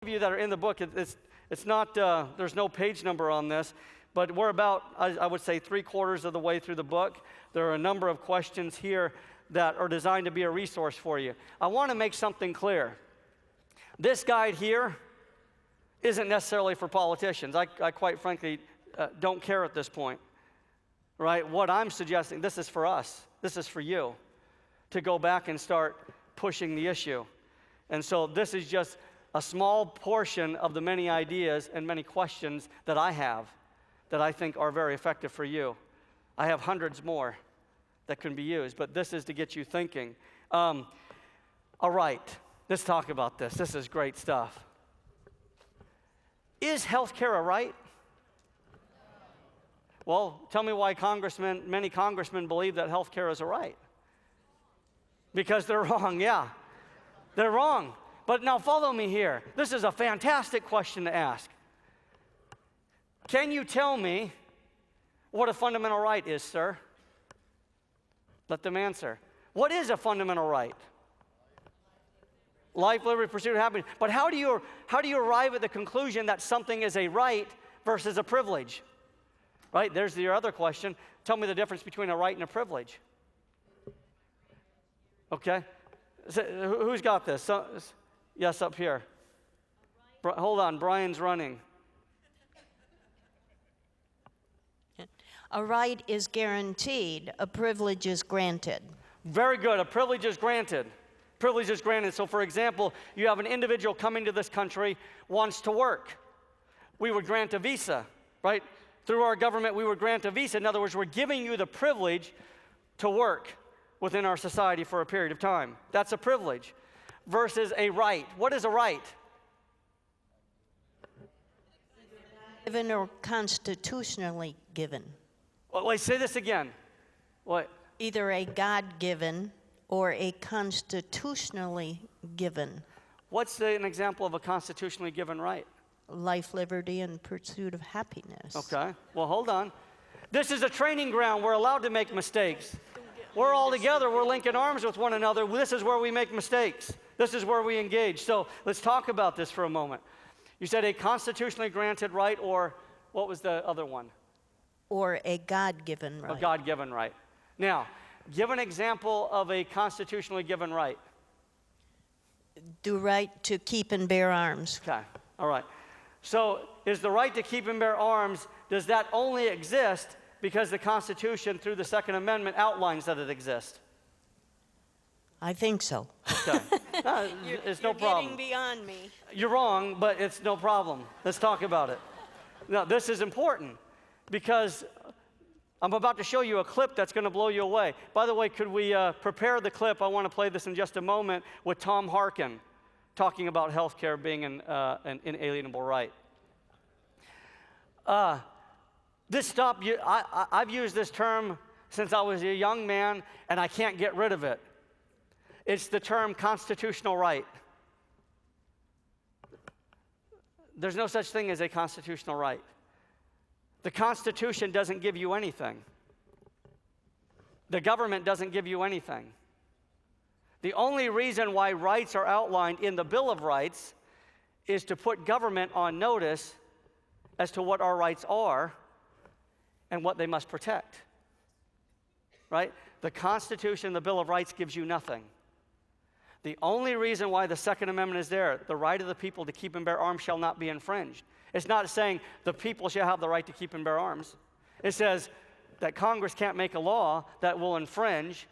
of you that are in the book, it's not, there's no page number on this, but we're about, I would say, 3/4 of the way through the book. There are a number of questions here that are designed to be a resource for you. I want to make something clear. This guide here isn't necessarily for politicians. I quite frankly don't care at this point, right? What I'm suggesting, this is for us. This is for you to go back and start pushing the issue. And so this is just a small portion of the many ideas and many questions that I have that I think are very effective for you. I have hundreds more that can be used, but this is to get you thinking. All right, let's talk about this. This is great stuff. Is health care a right? Well, tell me why many congressmen believe that health care is a right. Because they're wrong, yeah. They're wrong. But now follow me here. This is a fantastic question to ask. Can you tell me what a fundamental right is, sir? Let them answer. What is a fundamental right? Life, liberty, pursuit of happiness. But how do you arrive at the conclusion that something is a right versus a privilege? Right? There's your other question. Tell me the difference between a right and a privilege. Okay. So, who's got this? Yes, up here. Hold on, Brian's running. A right is guaranteed, a privilege is granted. Very good, a privilege is granted. Privilege is granted. So for example, you have an individual coming to this country, wants to work. We would grant a visa, right? Through our government, we would grant a visa. In other words, we're giving you the privilege to work within our society for a period of time. That's a privilege versus a right. What is a right? Given or constitutionally given. Well, wait, say this again. What? Either a God-given or a constitutionally given. What's an example of a constitutionally given right? Life, liberty, and pursuit of happiness. Okay, well, hold on. This is a training ground. We're allowed to make mistakes. We're all together. We're linking arms with one another. This is where we make mistakes. This is where we engage. So let's talk about this for a moment. You said a constitutionally granted right, or what was the other one? Or a God-given right. A God-given right. Now, give an example of a constitutionally given right. The right to keep and bear arms. Okay, all right. So is the right to keep and bear arms, does that only exist because the Constitution, through the Second Amendment, outlines that it exists? I think so. Okay. No, it's no problem. You're getting beyond me. You're wrong, but it's no problem. Let's talk about it. Now, this is important because I'm about to show you a clip that's going to blow you away. By the way, could we prepare the clip? I want to play this in just a moment with Tom Harkin talking about health care being an inalienable right. I've used this term since I was a young man, and I can't get rid of it. It's the term constitutional right. There's no such thing as a constitutional right. The Constitution doesn't give you anything. The government doesn't give you anything. The only reason why rights are outlined in the Bill of Rights is to put government on notice as to what our rights are and what they must protect. Right? The Constitution, the Bill of Rights gives you nothing. The only reason why the Second Amendment is there, the right of the people to keep and bear arms shall not be infringed. It's not saying the people shall have the right to keep and bear arms. It says that Congress can't make a law that will infringe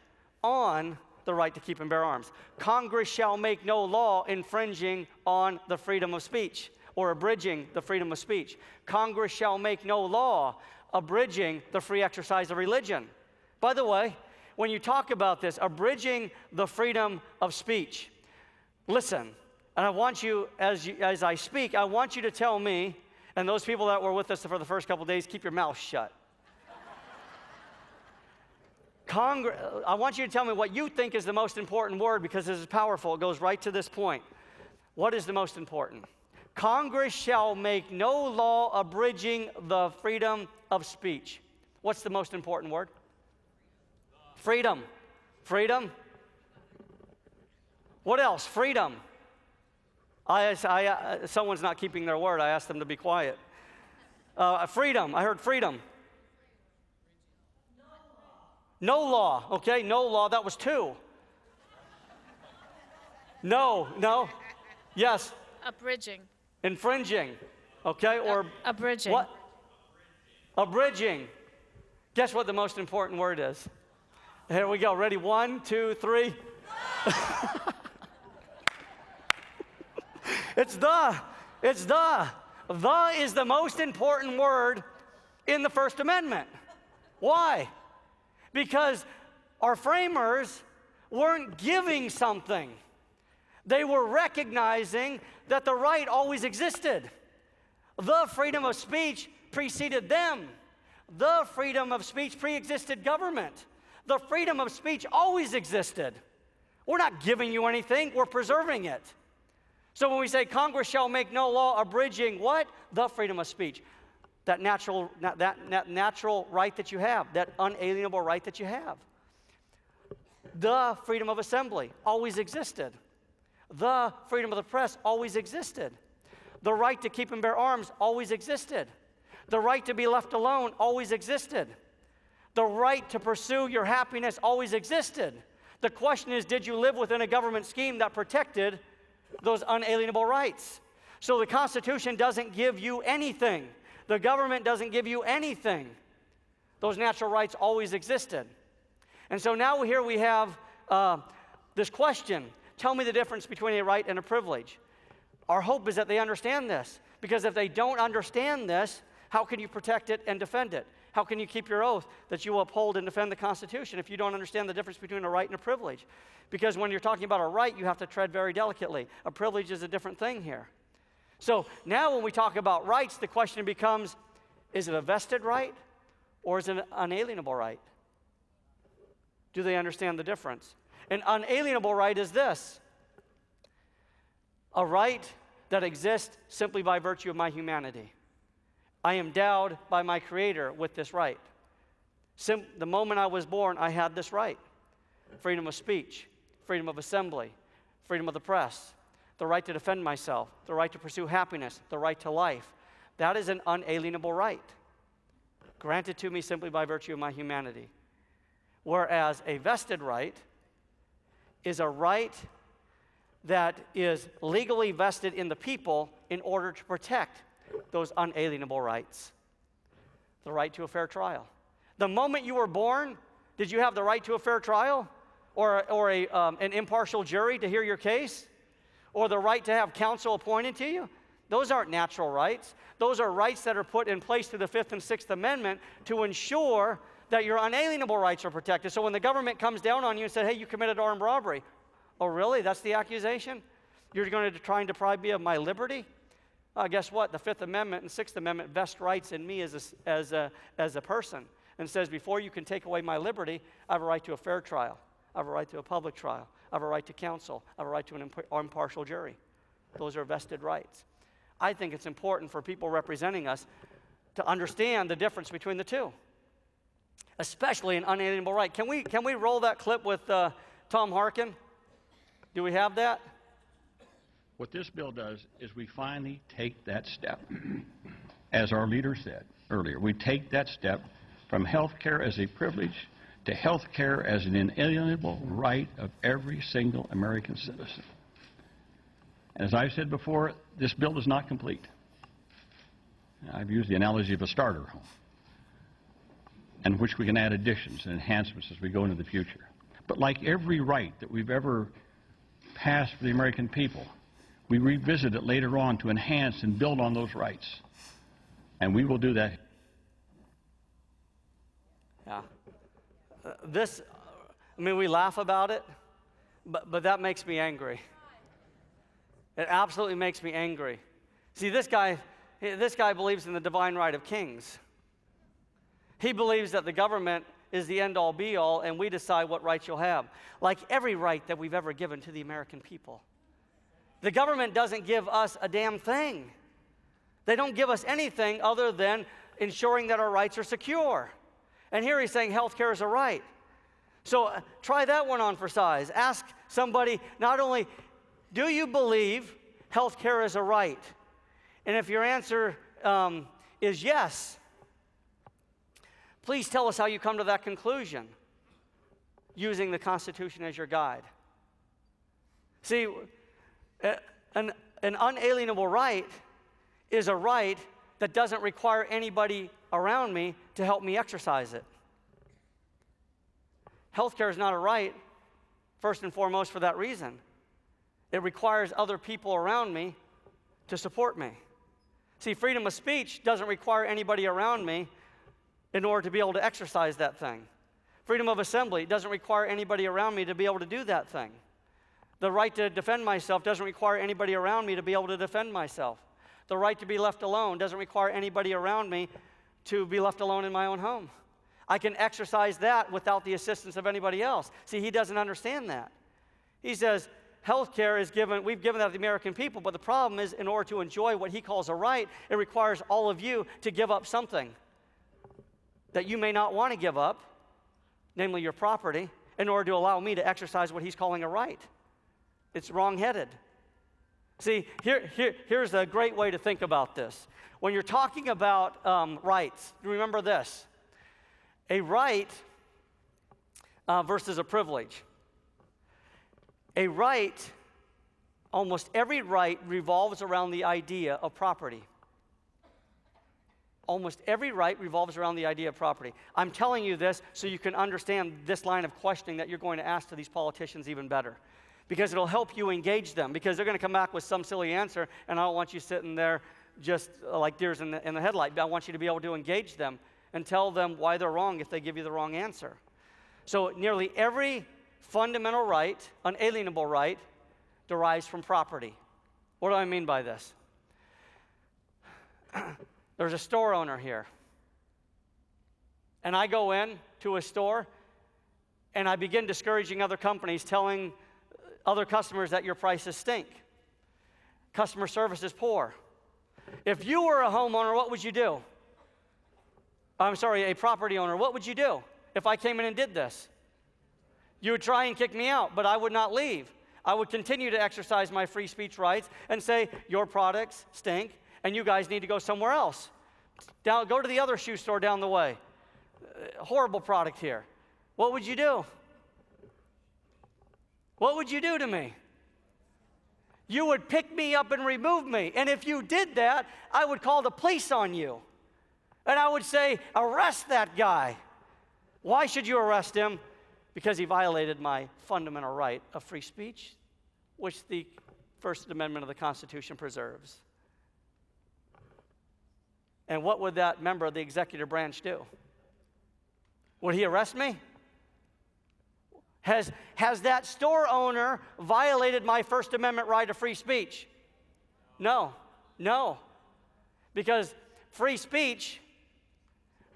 on the right to keep and bear arms. Congress shall make no law infringing on the freedom of speech or abridging the freedom of speech. Congress shall make no law abridging the free exercise of religion. By the way, when you talk about this, abridging the freedom of speech, listen, and I want you, as I speak, I want you to tell me, and those people that were with us for the first couple of days, keep your mouth shut. I want you to tell me what you think is the most important word, because this is powerful. It goes right to this point. What is the most important? Congress shall make no law abridging the freedom of speech. What's the most important word? Freedom. Freedom. What else? Freedom. Someone's not keeping their word. I asked them to be quiet. Freedom. I heard freedom. No law. Okay, no law. That was 2. No. Yes. Abridging. Infringing. Okay, or Abridging. what? Abridging. Guess what the most important word is? Here we go. Ready? 1, 2, 3. It's the. The is the most important word in the First Amendment. Why? Because our framers weren't giving something. They were recognizing that the right always existed. The freedom of speech preceded them. The freedom of speech pre-existed government. The freedom of speech always existed. We're not giving you anything, we're preserving it. So when we say Congress shall make no law abridging what? The freedom of speech. That natural right that you have, that unalienable right that you have. The freedom of assembly always existed. The freedom of the press always existed. The right to keep and bear arms always existed. The right to be left alone always existed. The right to pursue your happiness always existed. The question is, did you live within a government scheme that protected those unalienable rights? So the Constitution doesn't give you anything. The government doesn't give you anything. Those natural rights always existed. And so now here we have this question. Tell me the difference between a right and a privilege. Our hope is that they understand this. Because if they don't understand this, how can you protect it and defend it? How can you keep your oath that you will uphold and defend the Constitution if you don't understand the difference between a right and a privilege? Because when you're talking about a right, you have to tread very delicately. A privilege is a different thing here. So now when we talk about rights, the question becomes, is it a vested right or is it an unalienable right? Do they understand the difference? An unalienable right is this: a right that exists simply by virtue of my humanity. I am endowed by my Creator with this right. The moment I was born, I had this right. Freedom of speech, freedom of assembly, freedom of the press, the right to defend myself, the right to pursue happiness, the right to life. That is an unalienable right, granted to me simply by virtue of my humanity. Whereas a vested right is a right that is legally vested in the people in order to protect those unalienable rights. The right to a fair trial. The moment you were born, did you have the right to a fair trial? Or an impartial jury to hear your case? Or the right to have counsel appointed to you? Those aren't natural rights. Those are rights that are put in place through the Fifth and Sixth Amendment to ensure that your unalienable rights are protected. So when the government comes down on you and says, hey, you committed armed robbery. Oh, really? That's the accusation? You're going to try and deprive me of my liberty? Guess what? The Fifth Amendment and Sixth Amendment vest rights in me as a person, and says before you can take away my liberty, I have a right to a fair trial. I have a right to a public trial. I have a right to counsel. I have a right to an impartial jury. Those are vested rights. I think it's important for people representing us to understand the difference between the two, especially an unalienable right. Can we roll that clip with Tom Harkin? Do we have that? What this bill does is we finally take that step. As our leader said earlier, we take that step from health care as a privilege to health care as an inalienable right of every single American citizen. As I've said before, this bill is not complete. I've used the analogy of a starter home, in which we can add additions and enhancements as we go into the future. But like every right that we've ever passed for the American people, we revisit it later on to enhance and build on those rights. And we will do that. Yeah. We laugh about it, but that makes me angry. It absolutely makes me angry. See, this guy believes in the divine right of kings. He believes that the government is the end-all, be-all, and we decide what rights you'll have. Like every right that we've ever given to the American people. The government doesn't give us a damn thing. They don't give us anything other than ensuring that our rights are secure. And here he's saying health care is a right. So try that one on for size. Ask somebody, not only, do you believe health care is a right? And if your answer is yes, please tell us how you come to that conclusion using the Constitution as your guide. See, an unalienable right is a right that doesn't require anybody around me to help me exercise it. Healthcare is not a right, first and foremost, for that reason. It requires other people around me to support me. See, freedom of speech doesn't require anybody around me in order to be able to exercise that thing. Freedom of assembly doesn't require anybody around me to be able to do that thing. The right to defend myself doesn't require anybody around me to be able to defend myself. The right to be left alone doesn't require anybody around me to be left alone in my own home. I can exercise that without the assistance of anybody else. See, he doesn't understand that. He says, health care is given, we've given that to the American people, but the problem is, in order to enjoy what he calls a right, it requires all of you to give up something that you may not want to give up, namely your property, in order to allow me to exercise what he's calling a right. It's wrong-headed. See, here's a great way to think about this. When you're talking about rights, remember this. A right versus a privilege. A right, almost every right revolves around the idea of property. Almost every right revolves around the idea of property. I'm telling you this so you can understand this line of questioning that you're going to ask to these politicians even better. Because it'll help you engage them. Because they're going to come back with some silly answer, and I don't want you sitting there just like deers in the headlight. I want you to be able to engage them and tell them why they're wrong if they give you the wrong answer. So nearly every fundamental right, unalienable right, derives from property. What do I mean by this? There's a store owner here. And I go in to a store, and I begin discouraging other companies, telling other customers that your prices stink. Customer service is poor. If you were a homeowner, what would you do? I'm sorry, a property owner, what would you do if I came in and did this? You would try and kick me out, but I would not leave. I would continue to exercise my free speech rights and say, your products stink, and you guys need to go somewhere else. Go to the other shoe store down the way. Horrible product here. What would you do? What would you do to me? You would pick me up and remove me. And if you did that, I would call the police on you. And I would say, arrest that guy. Why should you arrest him? Because he violated my fundamental right of free speech, which the First Amendment of the Constitution preserves. And what would that member of the executive branch do? Would he arrest me? Has that store owner violated my First Amendment right of free speech? No. Because free speech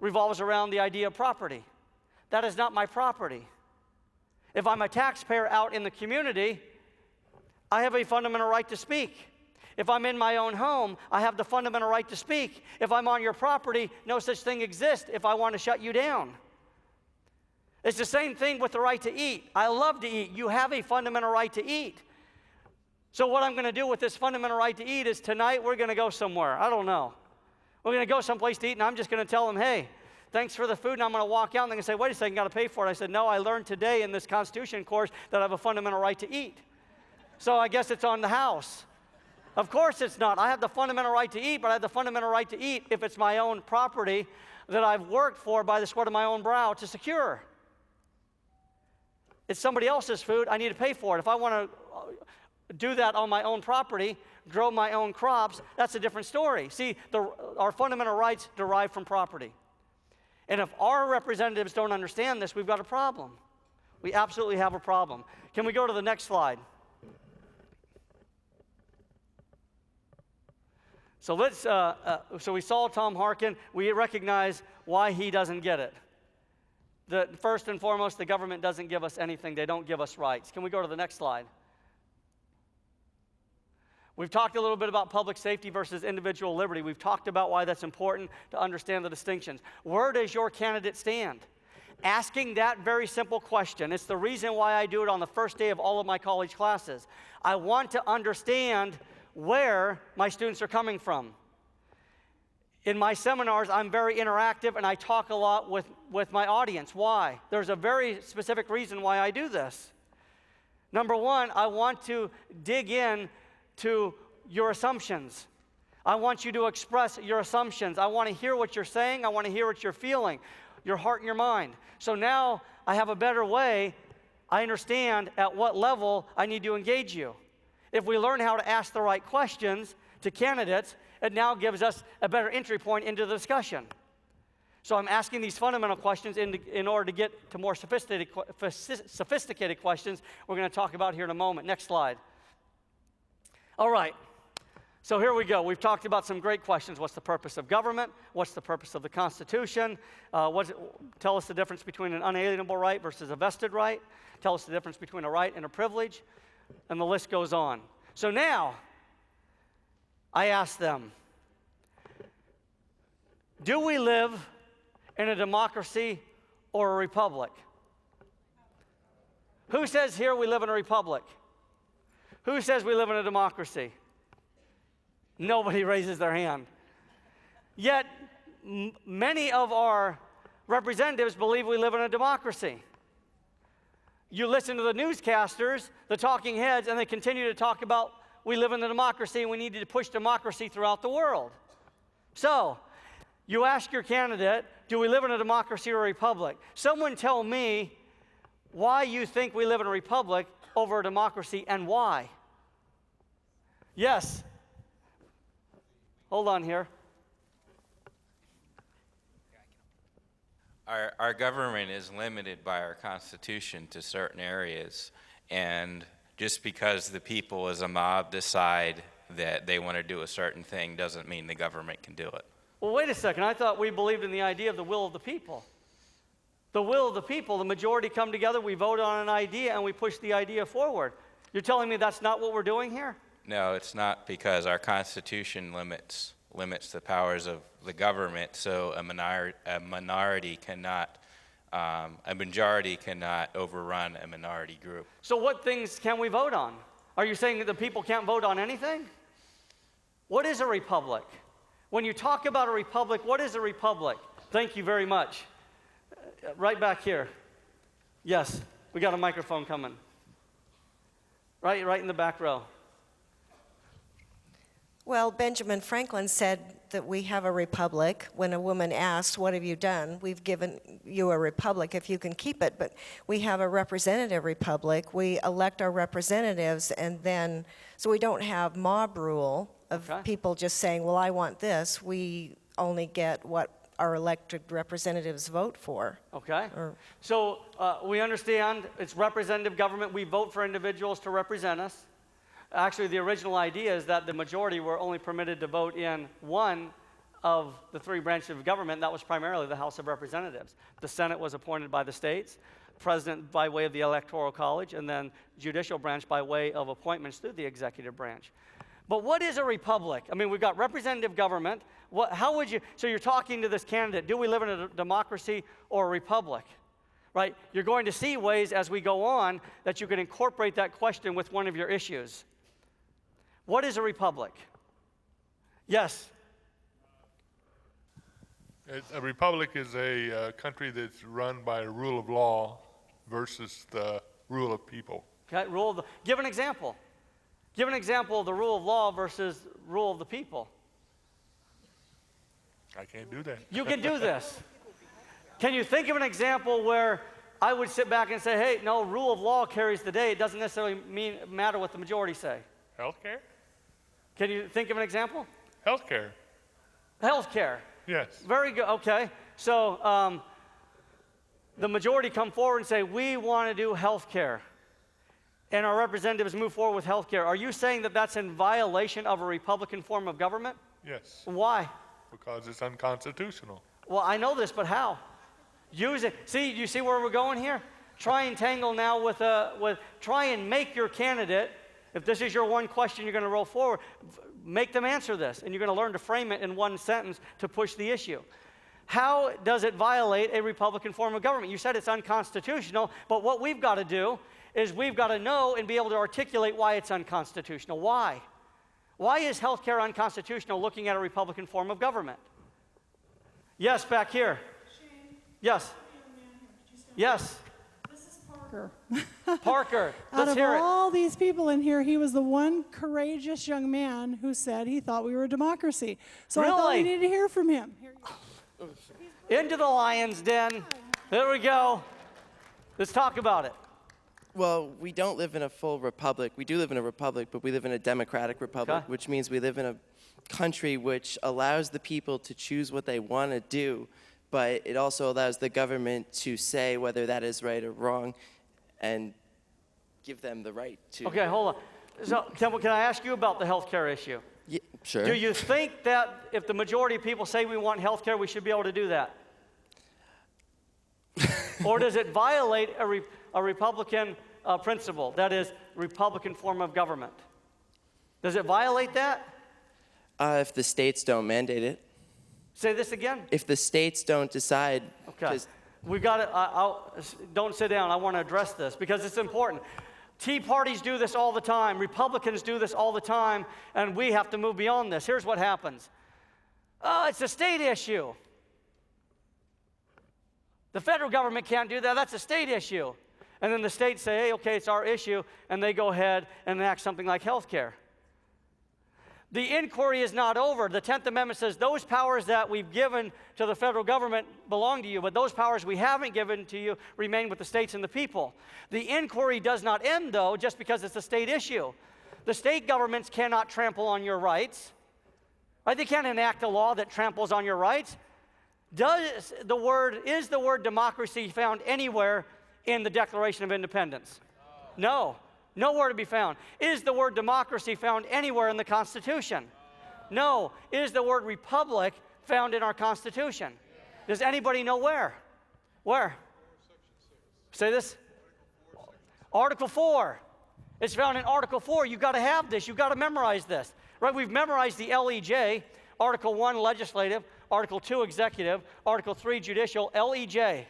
revolves around the idea of property. That is not my property. If I'm a taxpayer out in the community, I have a fundamental right to speak. If I'm in my own home, I have the fundamental right to speak. If I'm on your property, no such thing exists if I want to shut you down. It's the same thing with the right to eat. I love to eat. You have a fundamental right to eat. So what I'm going to do with this fundamental right to eat is tonight we're going to go somewhere. I don't know. We're going to go someplace to eat, and I'm just going to tell them, hey, thanks for the food, and I'm going to walk out, and they're going to say, wait a second, got to pay for it. I said, no, I learned today in this Constitution course that I have a fundamental right to eat. So I guess it's on the house. Of course it's not. I have the fundamental right to eat, but I have the fundamental right to eat if it's my own property that I've worked for by the sweat of my own brow to secure. It's somebody else's food. I need to pay for it. If I want to do that on my own property, grow my own crops, that's a different story. See, our fundamental rights derive from property. And if our representatives don't understand this, we've got a problem. We absolutely have a problem. Can we go to the next slide? So so we saw Tom Harkin. We recognize why he doesn't get it. First and foremost, the government doesn't give us anything. They don't give us rights. Can we go to the next slide? We've talked a little bit about public safety versus individual liberty. We've talked about why that's important to understand the distinctions. Where does your candidate stand? Asking that very simple question. It's the reason why I do it on the first day of all of my college classes. I want to understand where my students are coming from. In my seminars, I'm very interactive and I talk a lot with my audience. Why? There's a very specific reason why I do this. Number one, I want to dig in to your assumptions. I want you to express your assumptions. I want to hear what you're saying. I want to hear what you're feeling, your heart and your mind. So now I have a better way. I understand at what level I need to engage you. If we learn how to ask the right questions to candidates, it now gives us a better entry point into the discussion. So I'm asking these fundamental questions in order to get to more sophisticated questions we're going to talk about here in a moment. Next slide. All right. So here we go. We've talked about some great questions. What's the purpose of government? What's the purpose of the Constitution? Tell us the difference between an unalienable right versus a vested right. Tell us the difference between a right and a privilege. And the list goes on. So now, I ask them, do we live in a democracy or a republic? Who says here we live in a republic? Who says we live in a democracy? Nobody raises their hand. Yet, many of our representatives believe we live in a democracy. You listen to the newscasters, the talking heads, and they continue to talk about we live in a democracy and we need to push democracy throughout the world. So, you ask your candidate, do we live in a democracy or a republic? Someone tell me why you think we live in a republic over a democracy and why. Yes. Hold on here. Our government is limited by our Constitution to certain areas, and just because the people as a mob decide that they want to do a certain thing doesn't mean the government can do it. Well, wait a second. I thought we believed in the idea of the will of the people. The will of the people, the majority come together, we vote on an idea, and we push the idea forward. You're telling me that's not what we're doing here? No, it's not, because our Constitution limits the powers of the government, so a majority cannot overrun a minority group. So what things can we vote on? Are you saying that the people can't vote on anything? What is a republic? When you talk about a republic, what is a republic? Thank you very much. Right back here. Yes, we got a microphone coming. Right in the back row. Well, Benjamin Franklin said that we have a republic. When a woman asked, what have you done? We've given you a republic if you can keep it, but we have a representative republic. We elect our representatives, and then, so we don't have mob rule of people just saying, well, I want this. We only get what our elected representatives vote for. Okay. So we understand it's representative government. We vote for individuals to represent us. Actually, the original idea is that the majority were only permitted to vote in one of the three branches of government. That was primarily the House of Representatives. The Senate was appointed by the states, President by way of the Electoral College, and then judicial branch by way of appointments through the executive branch. But what is a republic? I mean, we've got representative government. So you're talking to this candidate, do we live in a democracy or a republic? Right? You're going to see ways as we go on that you can incorporate that question with one of your issues. What is a republic? Yes? A republic is a country that's run by a rule of law versus the rule of people. Okay, give an example. Give an example of the rule of law versus rule of the people. I can't do that. You can do this. Can you think of an example where I would sit back and say, hey, no, rule of law carries the day. It doesn't necessarily matter what the majority say. Healthcare? Can you think of an example? Healthcare. Healthcare. Yes. Very good. Okay. So the majority come forward and say, we want to do healthcare. And our representatives move forward with healthcare. Are you saying that that's in violation of a Republican form of government? Yes. Why? Because it's unconstitutional. Well, I know this, but how? Use it. See, you see where we're going here? Try and tangle now try and make your candidate, if this is your one question you're going to roll forward, make them answer this, and you're going to learn to frame it in one sentence to push the issue. How does it violate a Republican form of government? You said it's unconstitutional, but what we've got to do is we've got to know and be able to articulate why it's unconstitutional. Why? Why is health care unconstitutional looking at a Republican form of government? Yes, back here. Yes. Yes. Parker. Parker, Out let's of hear it. all these people in here, he was the one courageous young man who said he thought we were a democracy. So I thought we Really? needed to hear from him. Here you go. Into the lion's den. There we go. Let's talk about it. Well, we don't live in a full republic. We do live in a republic, but we live in a democratic republic, Okay. which means we live in a country which allows the people to choose what they want to do, but it also allows the government to say whether that is right or wrong and give them the right to. Okay, hold on. So, can I ask you about the health care issue? Yeah, sure. Do you think that if the majority of people say we want health care, we should be able to do that? Or does it violate a Republican principle, that is, Republican form of government? Does it violate that? If the states don't mandate it. Say this again. If the states don't decide. Okay. 'cause We got it. Don't sit down. I want to address this because it's important. Tea parties do this all the time. Republicans do this all the time, and we have to move beyond this. Here's what happens. Oh, it's a state issue. The federal government can't do that. That's a state issue. And then the states say, hey, okay, it's our issue, and they go ahead and enact something like health care. The inquiry is not over. The 10th Amendment says those powers that we've given to the federal government belong to you, but those powers we haven't given to you remain with the states and the people. The inquiry does not end, though, just because it's a state issue. The state governments cannot trample on your rights. Right? They can't enact a law that tramples on your rights. Is the word democracy found anywhere in the Declaration of Independence? No. Nowhere to be found. Is the word democracy found anywhere in the Constitution? No. Is the word republic found in our Constitution? Does anybody know where? Where? Say this. Article 4. It's found in Article 4. You've got to have this. You've got to memorize this. Right? We've memorized the LEJ. Article 1, legislative. Article 2, executive. Article 3, judicial. LEJ.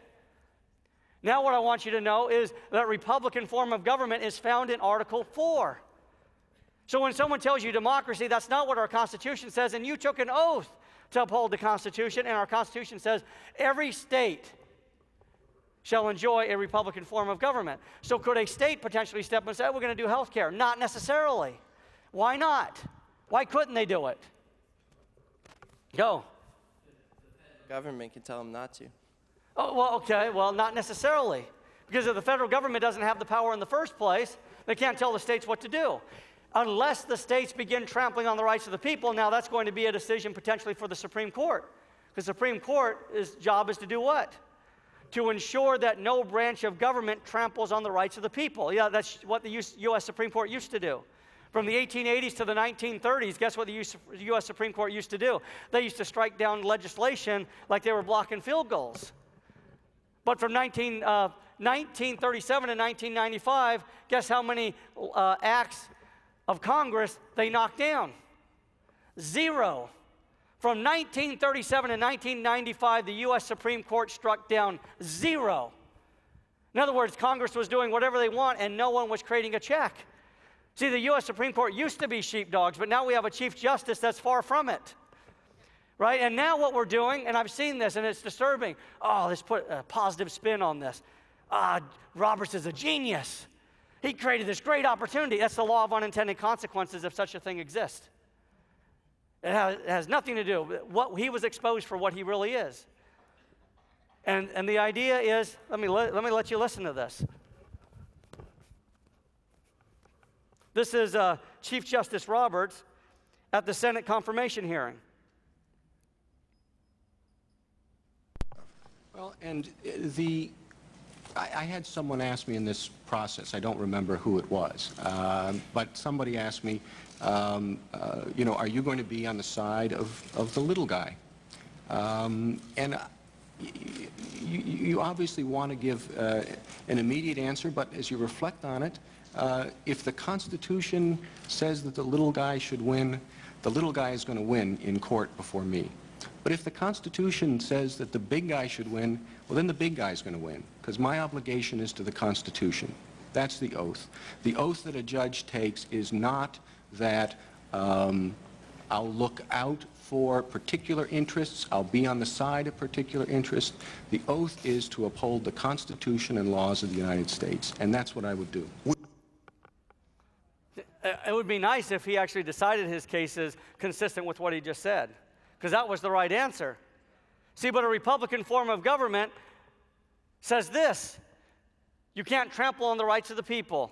Now what I want you to know is that Republican form of government is found in Article 4. So when someone tells you democracy, that's not what our Constitution says, and you took an oath to uphold the Constitution, and our Constitution says every state shall enjoy a Republican form of government. So could a state potentially step and say, we're going to do health care? Not necessarily. Why not? Why couldn't they do it? Go. government can tell them not to. Oh, well, okay, well, not necessarily. Because if the federal government doesn't have the power in the first place, they can't tell the states what to do. Unless the states begin trampling on the rights of the people, now that's going to be a decision potentially for the Supreme Court. The Supreme Court's job is to do what? To ensure that no branch of government tramples on the rights of the people. Yeah, that's what the U.S. Supreme Court used to do. From the 1880s to the 1930s, guess what the U.S. Supreme Court used to do? They used to strike down legislation like they were blocking field goals. But from 1937 to 1995, guess how many acts of Congress they knocked down? 0. From 1937 to 1995, the U.S. Supreme Court struck down 0. In other words, Congress was doing whatever they want and no one was creating a check. See, the U.S. Supreme Court used to be sheepdogs, but now we have a Chief Justice that's far from it. Right? And now what we're doing, and I've seen this and it's disturbing. Oh, let's put a positive spin on this. Roberts is a genius. He created this great opportunity. That's the law of unintended consequences if such a thing exists. It has nothing to do with what he was exposed for what he really is. And the idea is, let me let you listen to this. This is Chief Justice Roberts at the Senate confirmation hearing. Well, and I had someone ask me in this process, I don't remember who it was, but somebody asked me, are you going to be on the side of the little guy? And you obviously want to give an immediate answer, but as you reflect on it, if the Constitution says that the little guy should win, the little guy is going to win in court before me. But if the Constitution says that the big guy should win, well, then the big guy is going to win, because my obligation is to the Constitution. That's the oath. The oath that a judge takes is not that I'll look out for particular interests. I'll be on the side of particular interests. The oath is to uphold the Constitution and laws of the United States, and that's what I would do. It would be nice if he actually decided his cases consistent with what he just said, because that was the right answer. See, but a Republican form of government says this: you can't trample on the rights of the people,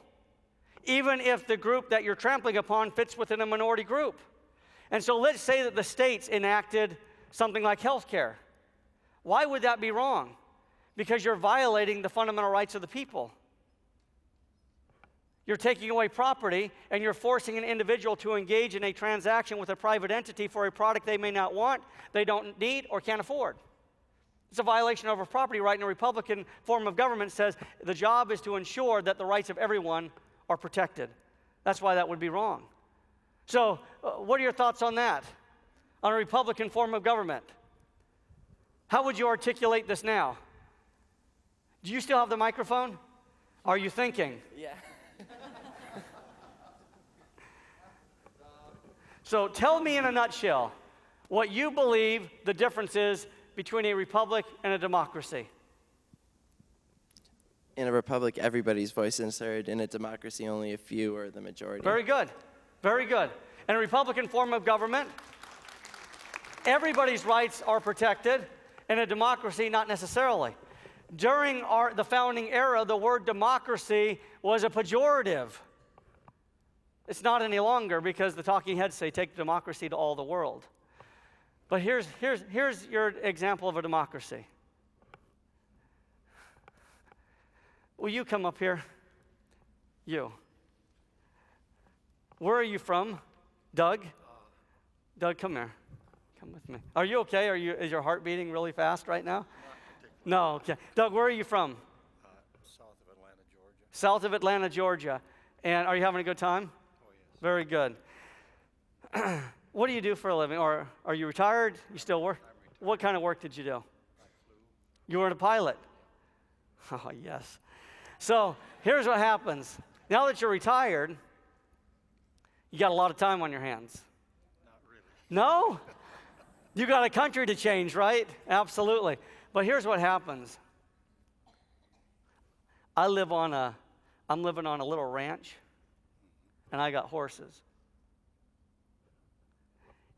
even if the group that you're trampling upon fits within a minority group. And so let's say that the states enacted something like health care. Why would that be wrong? Because you're violating the fundamental rights of the people. You're taking away property, and you're forcing an individual to engage in a transaction with a private entity for a product they may not want, they don't need, or can't afford. It's a violation of a property right, and a Republican form of government says the job is to ensure that the rights of everyone are protected. That's why that would be wrong. So, what are your thoughts on that? On a Republican form of government? How would you articulate this now? Do you still have the microphone? Are you thinking? Yeah. So tell me in a nutshell what you believe the difference is between a republic and a democracy. In a republic, everybody's voice is heard. In a democracy, only a few or the majority. Very good. Very good. In a Republican form of government, everybody's rights are protected. In a democracy, not necessarily. During the founding era, the word democracy was a pejorative. It's not any longer, because the talking heads say take democracy to all the world. But here's your example of a democracy. Will you come up here? You. Where are you from? Doug? Doug, come here. Come with me. Are you okay? Is your heart beating really fast right now? No, okay. Doug, where are you from? South of Atlanta, Georgia. South of Atlanta, Georgia. And are you having a good time? Oh, yes. Very good. What do you do for a living? Or are you retired? You still work? What kind of work did you do? I flew. You were a pilot? Oh, yes. So here's what happens. Now that you're retired, you got a lot of time on your hands. Not really. No? You got a country to change, right? Absolutely. But here's what happens. I'm living on a little ranch, and I got horses.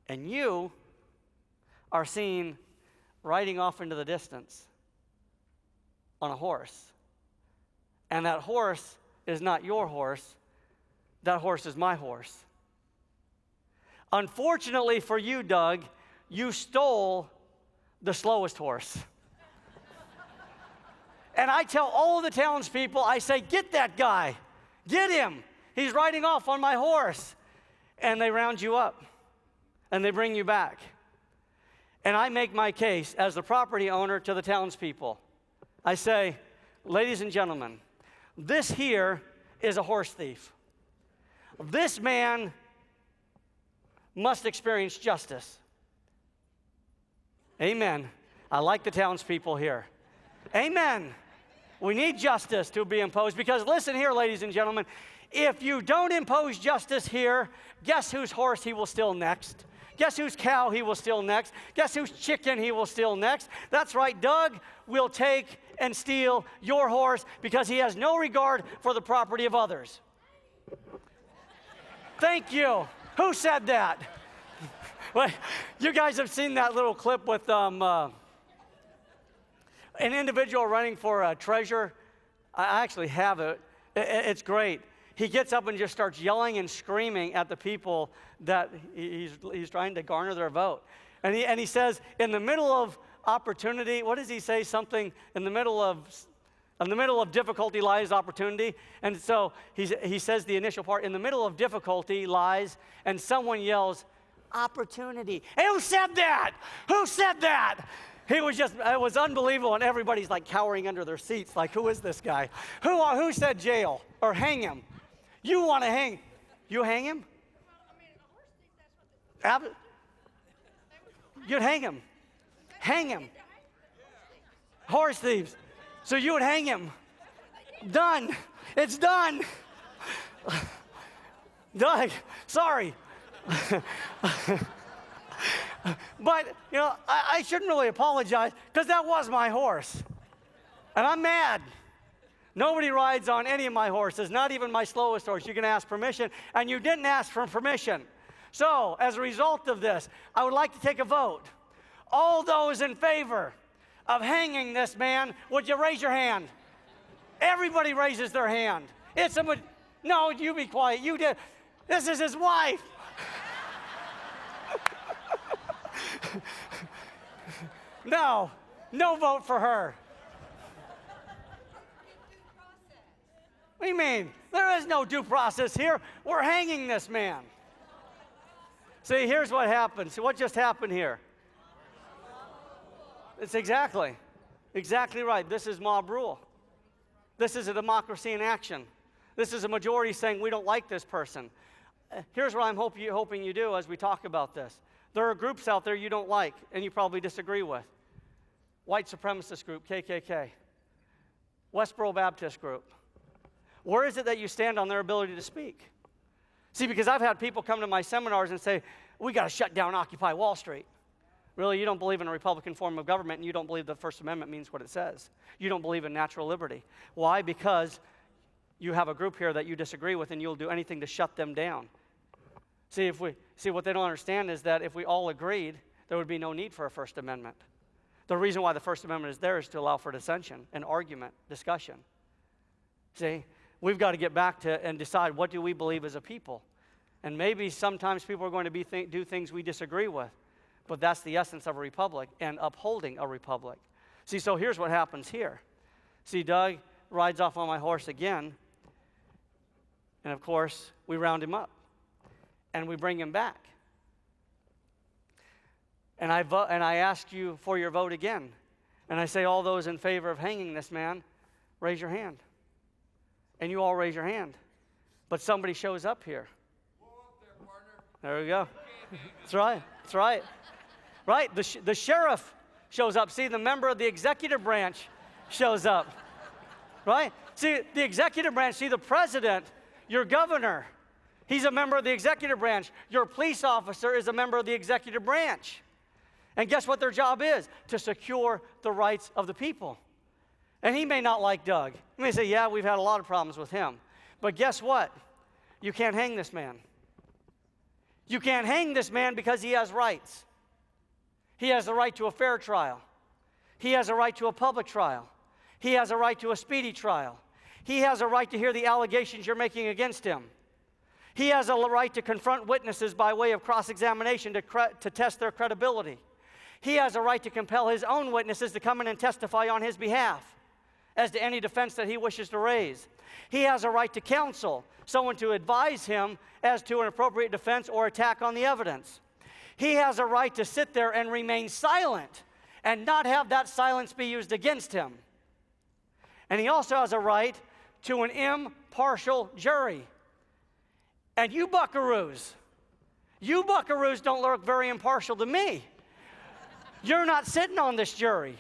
And you are seen riding off into the distance on a horse. And that horse is not your horse. That horse is my horse. Unfortunately for you, Doug, you stole the slowest horse. And I tell all of the townspeople, I say, get that guy. Get him. He's riding off on my horse. And they round you up. And they bring you back. And I make my case as the property owner to the townspeople. I say, ladies and gentlemen, this here is a horse thief. This man must experience justice. Amen. I like the townspeople here. Amen. We need justice to be imposed, because listen here, ladies and gentlemen, if you don't impose justice here, guess whose horse he will steal next? Guess whose cow he will steal next? Guess whose chicken he will steal next? That's right, Doug will take and steal your horse because he has no regard for the property of others. Thank you. Who said that? Well, you guys have seen that little clip with an individual running for a treasure. I actually have it. It's great. He gets up and just starts yelling and screaming at the people that he's trying to garner their vote. And he says, in the middle of opportunity, what does he say? Something in the middle of difficulty lies opportunity. And so he says the initial part, in the middle of difficulty lies, and someone yells, opportunity. Hey, who said that? Who said that? It was unbelievable, and everybody's like cowering under their seats, like, who is this guy? Who said jail or hang him? You want to hang? You hang him? You'd hang him. Hang him. Horse thieves. So you would hang him. Done. It's done. Doug, sorry. But, you know, I shouldn't really apologize because that was my horse. And I'm mad. Nobody rides on any of my horses, not even my slowest horse. You can ask permission, and you didn't ask for permission. So, as a result of this, I would like to take a vote. All those in favor of hanging this man, would you raise your hand? Everybody raises their hand. No, you be quiet. You did. This is his wife. No vote for her. What do you mean? There is no due process here. We're hanging this man. See, here's what happened. See, what just happened here? It's exactly right. This is mob rule. This is a democracy in action. This is a majority saying we don't like this person. Here's what I'm hoping you do as we talk about this. There are groups out there you don't like and you probably disagree with. White supremacist group, KKK. Westboro Baptist group. Where is it that you stand on their ability to speak? See, because I've had people come to my seminars and say, we got to shut down Occupy Wall Street. Really, you don't believe in a Republican form of government, and you don't believe the First Amendment means what it says. You don't believe in natural liberty. Why? Because you have a group here that you disagree with, and you'll do anything to shut them down. See, what they don't understand is that if we all agreed, there would be no need for a First Amendment. The reason why the First Amendment is there is to allow for dissension and argument, discussion. See, we've got to get back to and decide what do we believe as a people. And maybe sometimes people are going to do things we disagree with. But that's the essence of a republic and upholding a republic. See, so here's what happens here. See, Doug rides off on my horse again. And, of course, we round him up. And we bring him back. And I ask you for your vote again. And I say, all those in favor of hanging this man, raise your hand. And you all raise your hand. But somebody shows up here. There we go. That's right. That's right. Right? The sheriff shows up. See, the member of the executive branch shows up. Right? See, the executive branch, see, the president, your governor, he's a member of the executive branch. Your police officer is a member of the executive branch. And guess what their job is? To secure the rights of the people. And he may not like Doug. He may say, yeah, we've had a lot of problems with him. But guess what? You can't hang this man. You can't hang this man because he has rights. He has the right to a fair trial. He has a right to a public trial. He has a right to a speedy trial. He has a right to hear the allegations you're making against him. He has a right to confront witnesses by way of cross-examination to test their credibility. He has a right to compel his own witnesses to come in and testify on his behalf as to any defense that he wishes to raise. He has a right to counsel, someone to advise him as to an appropriate defense or attack on the evidence. He has a right to sit there and remain silent and not have that silence be used against him. And he also has a right to an impartial jury. And you buckaroos don't look very impartial to me. You're not sitting on this jury.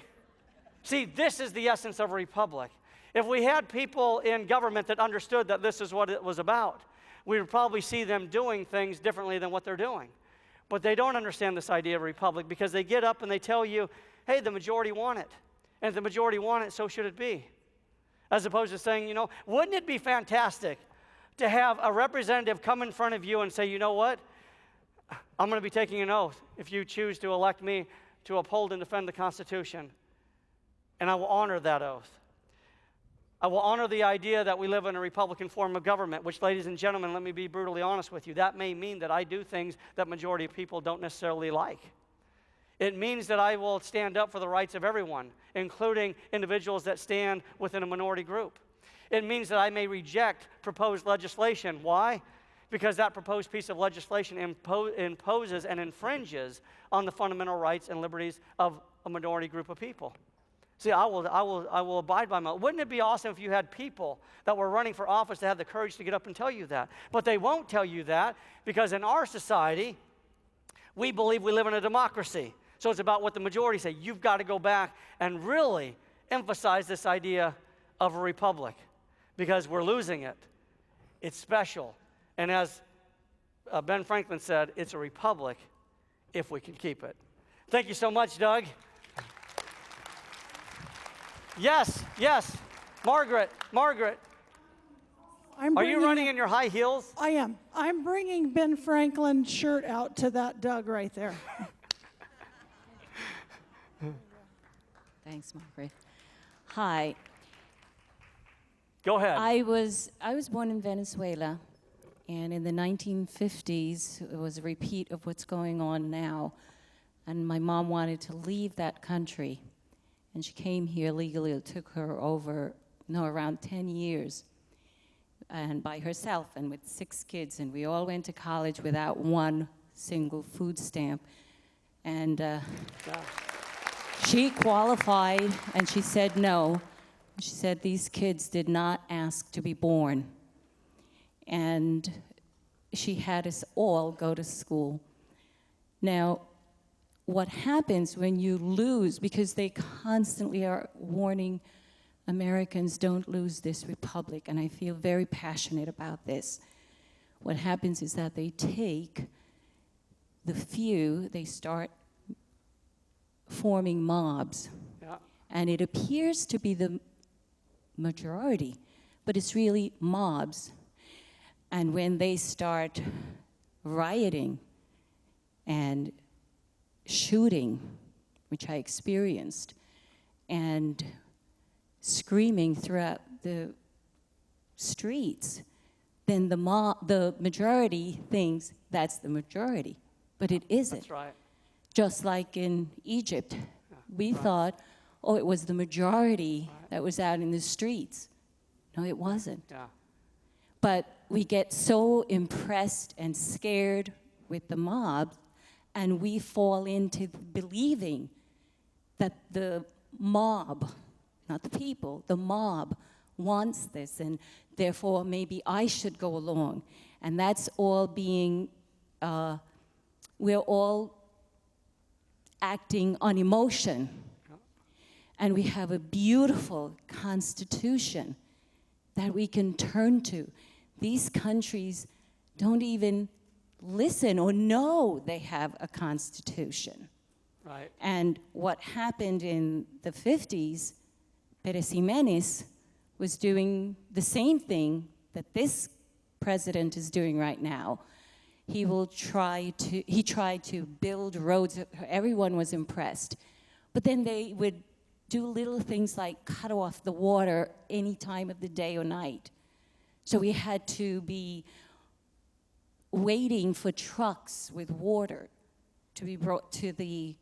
See, this is the essence of a republic. If we had people in government that understood that this is what it was about, we would probably see them doing things differently than what they're doing. But they don't understand this idea of a republic because they get up and they tell you, hey, the majority want it. And if the majority want it, so should it be. As opposed to saying, you know, wouldn't it be fantastic to have a representative come in front of you and say, you know what, I'm going to be taking an oath if you choose to elect me to uphold and defend the Constitution. And I will honor that oath. I will honor the idea that we live in a Republican form of government, which, ladies and gentlemen, let me be brutally honest with you, that may mean that I do things that majority of people don't necessarily like. It means that I will stand up for the rights of everyone, including individuals that stand within a minority group. It means that I may reject proposed legislation. Why? Because that proposed piece of legislation imposes and infringes on the fundamental rights and liberties of a minority group of people. See, I will abide by my. Wouldn't it be awesome if you had people that were running for office that had the courage to get up and tell you that? But they won't tell you that because in our society, we believe we live in a democracy. So it's about what the majority say. You've got to go back and really emphasize this idea of a republic because we're losing it. It's special. And as Ben Franklin said, it's a republic if we can keep it. Thank you so much, Doug. Yes, yes. Margaret. Are you running in your high heels? I am. I'm bringing Ben Franklin's shirt out to that Doug right there. Thanks, Margaret. Hi. Go ahead. I was born in Venezuela, and in the 1950s, it was a repeat of what's going on now. And my mom wanted to leave that country, and she came here legally. It took her around 10 years, and by herself, and with 6 kids, and we all went to college without one single food stamp. And she qualified, and she said no. She said these kids did not ask to be born. And she had us all go to school. Now, what happens when you lose, because they constantly are warning Americans, don't lose this republic, and I feel very passionate about this. What happens is that they take the few, they start forming mobs. Yeah. And it appears to be the majority, but it's really mobs. And when they start rioting and shooting, which I experienced, and screaming throughout the streets, then the majority thinks that's the majority, but it isn't. That's right. Just like in Egypt, we thought, oh, it was the majority that was out in the streets. No, it wasn't. Yeah. But we get so impressed and scared with the mob, and we fall into believing that the mob, not the people, the mob wants this, and therefore maybe I should go along. And that's all being, we're all acting on emotion. And we have a beautiful constitution that we can turn to. These countries don't even listen or know they have a constitution. Right. And what happened in the 50s, Pérez Jiménez was doing the same thing that this president is doing right now. He tried to build roads. Everyone was impressed. But then they would do little things like cut off the water any time of the day or night. So we had to be waiting for trucks with water to be brought to the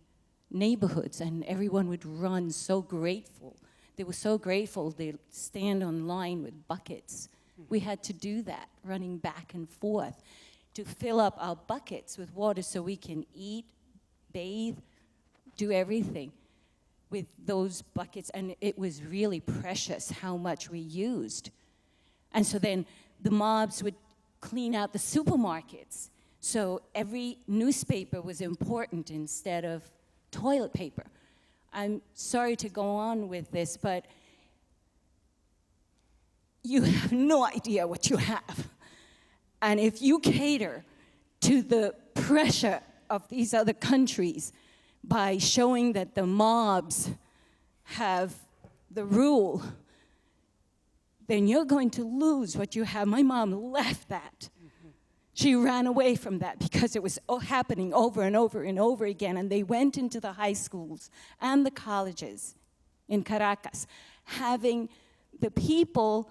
neighborhoods, and everyone would run so grateful. They were so grateful they'd stand on line with buckets. We had to do that, running back and forth to fill up our buckets with water so we can eat, bathe, do everything with those buckets. And it was really precious how much we used. And so then the mobs would clean out the supermarkets. So every newspaper was important instead of toilet paper. I'm sorry to go on with this, but you have no idea what you have. And if you cater to the pressure of these other countries by showing that the mobs have the rule, then you're going to lose what you have. My mom left that. She ran away from that because it was happening over and over and over again. And they went into the high schools and the colleges in Caracas, having the people,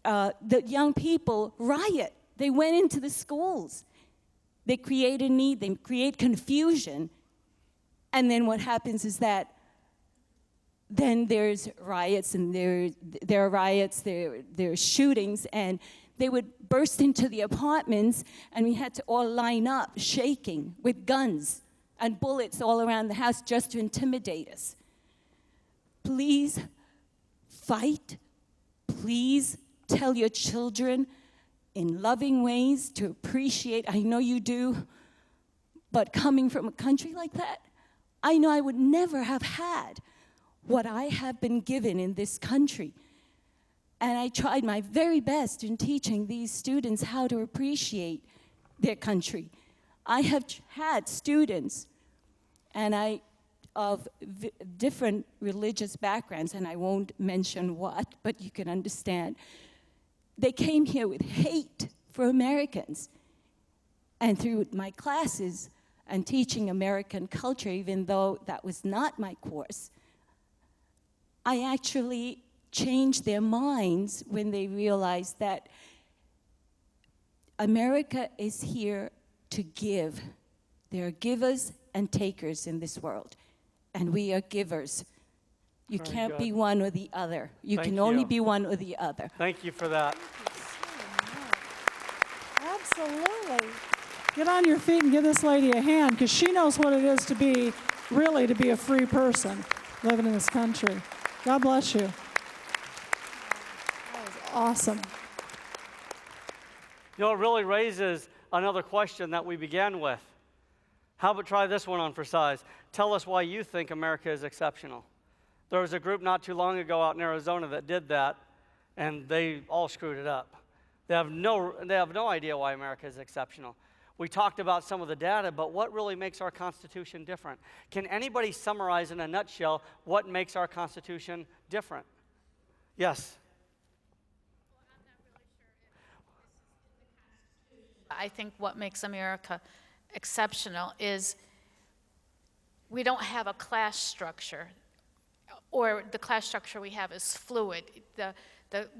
the young people riot. They went into the schools. They create a need, they create confusion. And then what happens is that then there's riots, and there are riots, there are shootings, and they would burst into the apartments, and we had to all line up, shaking, with guns and bullets all around the house just to intimidate us. Please fight. Please tell your children in loving ways to appreciate. I know you do, but coming from a country like that, I know I would never have had what I have been given in this country. And I tried my very best in teaching these students how to appreciate their country. I have had students of different religious backgrounds, and I won't mention what, but you can understand. They came here with hate for Americans. And through my classes and teaching American culture, even though that was not my course, I actually changed their minds when they realized that America is here to give. There are givers and takers in this world, and we are givers. You Very can't good. be one or the other. You Thank can only you. be one or the other. Thank you for that. Absolutely. Get on your feet and give this lady a hand, because she knows what it is to be a free person living in this country. God bless you. That was awesome. You know, it really raises another question that we began with. How about try this one on for size? Tell us why you think America is exceptional. There was a group not too long ago out in Arizona that did that, and they all screwed it up. They have no idea why America is exceptional. We talked about some of the data, but what really makes our Constitution different? Can anybody summarize in a nutshell what makes our Constitution different? Yes. I think what makes America exceptional is we don't have a class structure, or the class structure we have is fluid.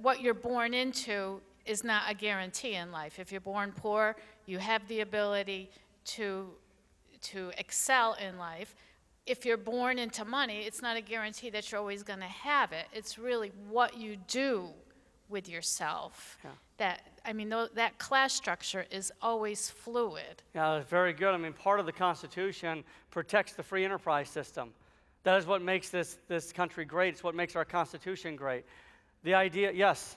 What you're born into is not a guarantee in life. If you're born poor, you have the ability to excel in life. If you're born into money, it's not a guarantee that you're always going to have it. It's really what you do with yourself. Yeah. That class structure is always fluid. Yeah, that's very good. I mean, part of the Constitution protects the free enterprise system. That is what makes this country great. It's what makes our Constitution great. The idea, yes?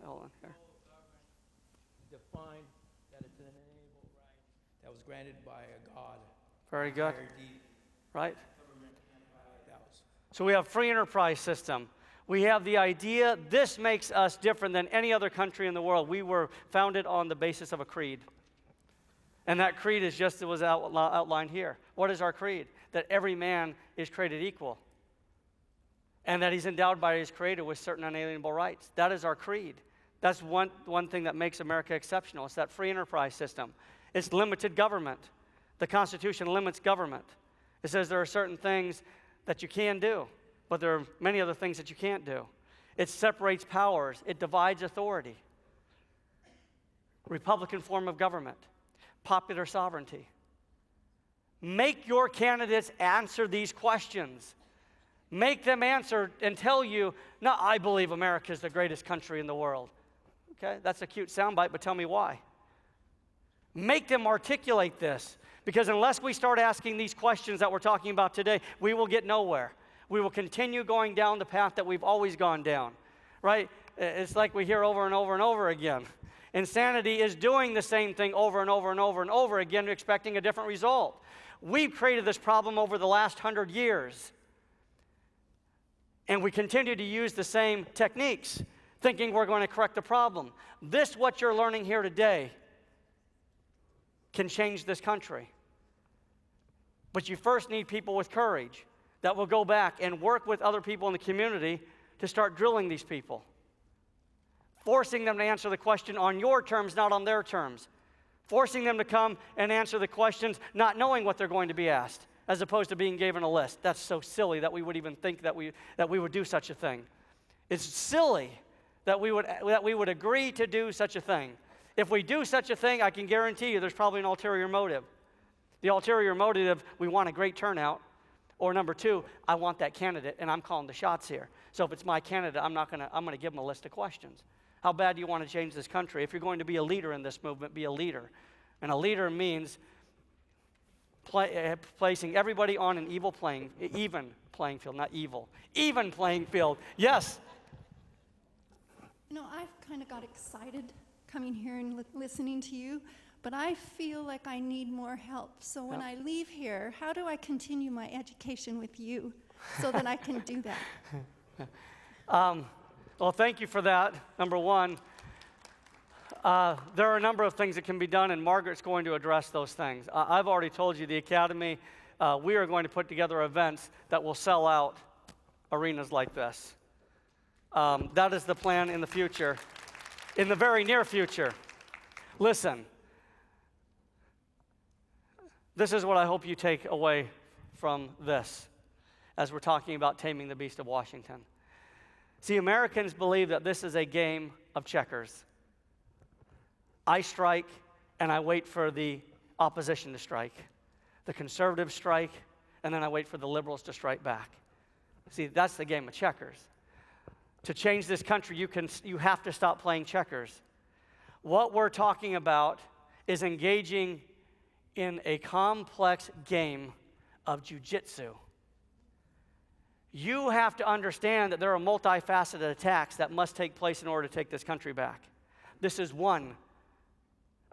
Hold on here. Defined that it's an inalienable right that was granted by a God. Very good. Higher deed. Right? Government can't violate those. So we have free enterprise system. We have the idea, this makes us different than any other country in the world. We were founded on the basis of a creed. And that creed is just as was outlined here. What is our creed? That every man is created equal. And that he's endowed by his creator with certain unalienable rights. That is our creed. That's one thing that makes America exceptional. It's that free enterprise system. It's limited government. The Constitution limits government. It says there are certain things that you can do, but there are many other things that you can't do. It separates powers. It divides authority. Republican form of government. Popular sovereignty. Make your candidates answer these questions. Make them answer and tell you, no, I believe America is the greatest country in the world. Okay, that's a cute soundbite, but tell me why. Make them articulate this, because unless we start asking these questions that we're talking about today, we will get nowhere. We will continue going down the path that we've always gone down, right? It's like we hear over and over and over again. Insanity is doing the same thing over and over and over and over again, expecting a different result. We've created this problem over the last 100 years. And we continue to use the same techniques, thinking we're going to correct the problem. This, what you're learning here today, can change this country. But you first need people with courage that will go back and work with other people in the community to start drilling these people. Forcing them to answer the question on your terms, not on their terms. Forcing them to come and answer the questions not knowing what they're going to be asked, as opposed to being given a list. That's so silly that we would even think that we would do such a thing. It's silly that we would agree to do such a thing. If we do such a thing, I can guarantee you there's probably an ulterior motive. The ulterior motive, we want a great turnout, or number two, I want that candidate, and I'm calling the shots here. So if it's my candidate, I'm going to give them a list of questions. How bad do you want to change this country? If you're going to be a leader in this movement, be a leader. And a leader means placing everybody on an even playing field, not evil. Even playing field. Yes. You know, I've kind of got excited coming here and listening to you, but I feel like I need more help. So when I leave here, how do I continue my education with you so that I can do that? Well, thank you for that, number one. There are a number of things that can be done, and Margaret's going to address those things. I've already told you, the Academy, we are going to put together events that will sell out arenas like this. That is the plan in the future, in the very near future. Listen, this is what I hope you take away from this as we're talking about taming the beast of Washington. See, Americans believe that this is a game of checkers. I strike, and I wait for the opposition to strike. The conservatives strike, and then I wait for the liberals to strike back. See, that's the game of checkers. To change this country, you have to stop playing checkers. What we're talking about is engaging in a complex game of jujitsu. You have to understand that there are multifaceted attacks that must take place in order to take this country back. This is one.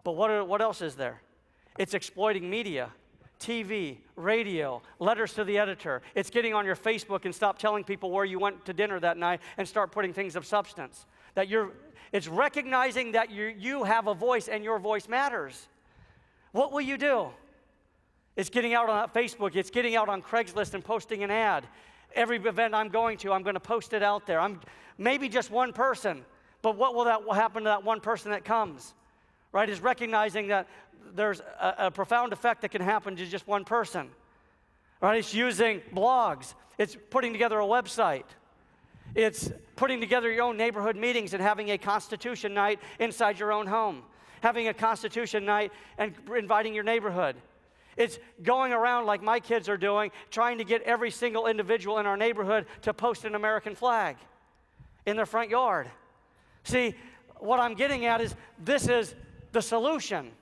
But what else is there? It's exploiting media, TV, radio, letters to the editor. It's getting on your Facebook and stop telling people where you went to dinner that night and start putting things of substance. It's recognizing that you have a voice and your voice matters. What will you do? It's getting out on Facebook. It's getting out on Craigslist and posting an ad. Every event I'm going to post it out there. Maybe just one person, but what will happen to that one person that comes? Right, is recognizing that there's a profound effect that can happen to just one person. Right, it's using blogs. It's putting together a website. It's putting together your own neighborhood meetings and having a Constitution night inside your own home. Having a Constitution night and inviting your neighborhood. It's going around like my kids are doing, trying to get every single individual in our neighborhood to post an American flag in their front yard. See, what I'm getting at is this is the solution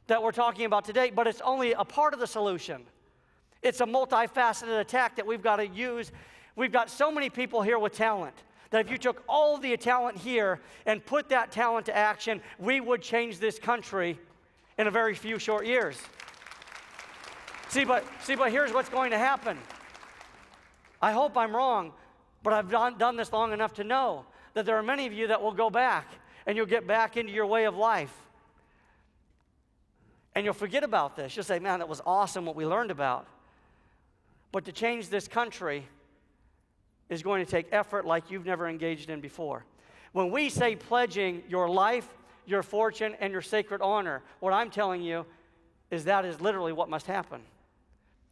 that we're talking about today, but it's only a part of the solution. It's a multifaceted attack that we've got to use. We've got so many people here with talent that if you took all the talent here and put that talent to action, we would change this country in a very few short years. See, but here's what's going to happen. I hope I'm wrong, but I've done this long enough to know that there are many of you that will go back, and you'll get back into your way of life. And you'll forget about this. You'll say, man, that was awesome what we learned about. But to change this country is going to take effort like you've never engaged in before. When we say pledging your life, your fortune, and your sacred honor, what I'm telling you is that is literally what must happen.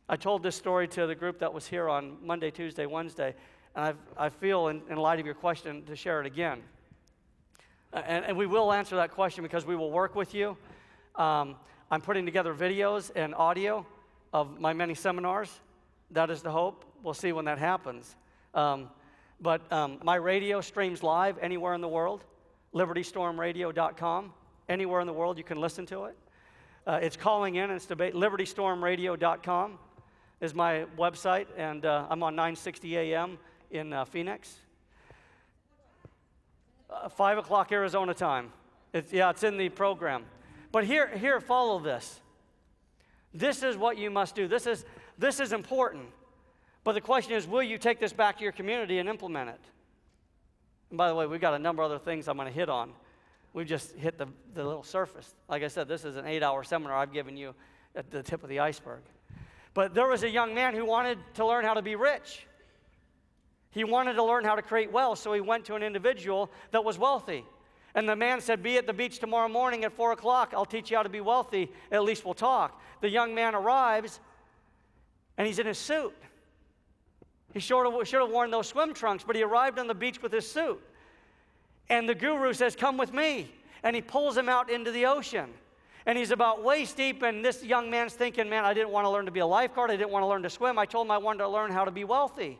I told this story to the group that was here on Monday, Tuesday, Wednesday, and I feel, in light of your question, to share it again. And we will answer that question because we will work with you. I'm putting together videos and audio of my many seminars. That is the hope. We'll see when that happens. But my radio streams live anywhere in the world, libertystormradio.com. Anywhere in the world you can listen to it. It's calling in, and it's libertystormradio.com is my website, and I'm on 960 AM in Phoenix. 5 o'clock Arizona time. It's in the program. But here, follow this. This is what you must do. This is important. But the question is, will you take this back to your community and implement it? And by the way, we've got a number of other things I'm going to hit on. We've just hit the little surface. Like I said, this is an 8-hour seminar I've given you at the tip of the iceberg. But there was a young man who wanted to learn how to be rich. He wanted to learn how to create wealth, so he went to an individual that was wealthy. And the man said, be at the beach tomorrow morning at 4 o'clock. I'll teach you how to be wealthy. At least we'll talk. The young man arrives, and he's in his suit. He should have worn those swim trunks, but he arrived on the beach with his suit. And the guru says, come with me. And he pulls him out into the ocean. And he's about waist deep, and this young man's thinking, man, I didn't want to learn to be a lifeguard. I didn't want to learn to swim. I told him I wanted to learn how to be wealthy.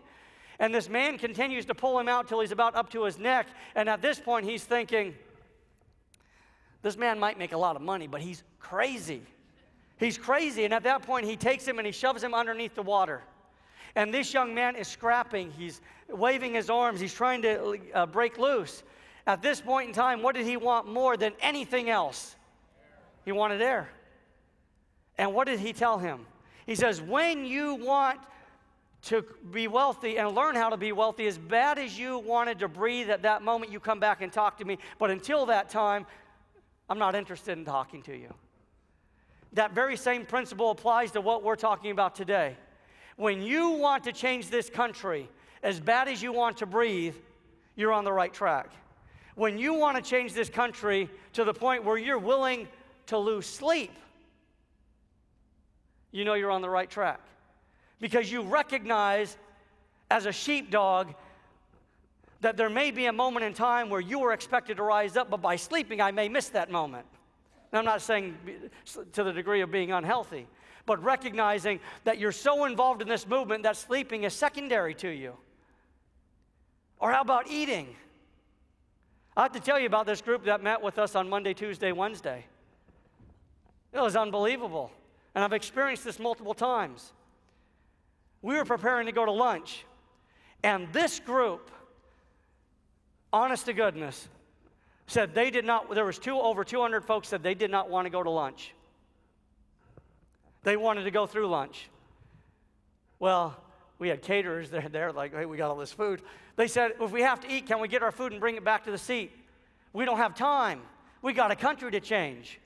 And this man continues to pull him out till he's about up to his neck. And at this point, he's thinking, this man might make a lot of money, but he's crazy. He's crazy. And at that point, he takes him and he shoves him underneath the water. And this young man is scrapping. He's waving his arms. He's trying to break loose. At this point in time, what did he want more than anything else? He wanted air. And what did he tell him? He says, when you want to be wealthy and learn how to be wealthy, as bad as you wanted to breathe at that moment, you come back and talk to me. But until that time, I'm not interested in talking to you. That very same principle applies to what we're talking about today. When you want to change this country as bad as you want to breathe, you're on the right track. When you want to change this country to the point where you're willing to lose sleep, you know you're on the right track. Because you recognize as a sheepdog that there may be a moment in time where you are expected to rise up, but by sleeping I may miss that moment. Now, I'm not saying to the degree of being unhealthy, but recognizing that you're so involved in this movement that sleeping is secondary to you. Or how about eating? I have to tell you about this group that met with us on Monday, Tuesday, Wednesday. It was unbelievable, and I've experienced this multiple times. We were preparing to go to lunch, and this group, honest to goodness, said they did not, there was over 200 folks said they did not want to go to lunch. They wanted to go through lunch. Well, we had caterers there like, hey, we got all this food. They said, if we have to eat, can we get our food and bring it back to the seat? We don't have time. We got a country to change.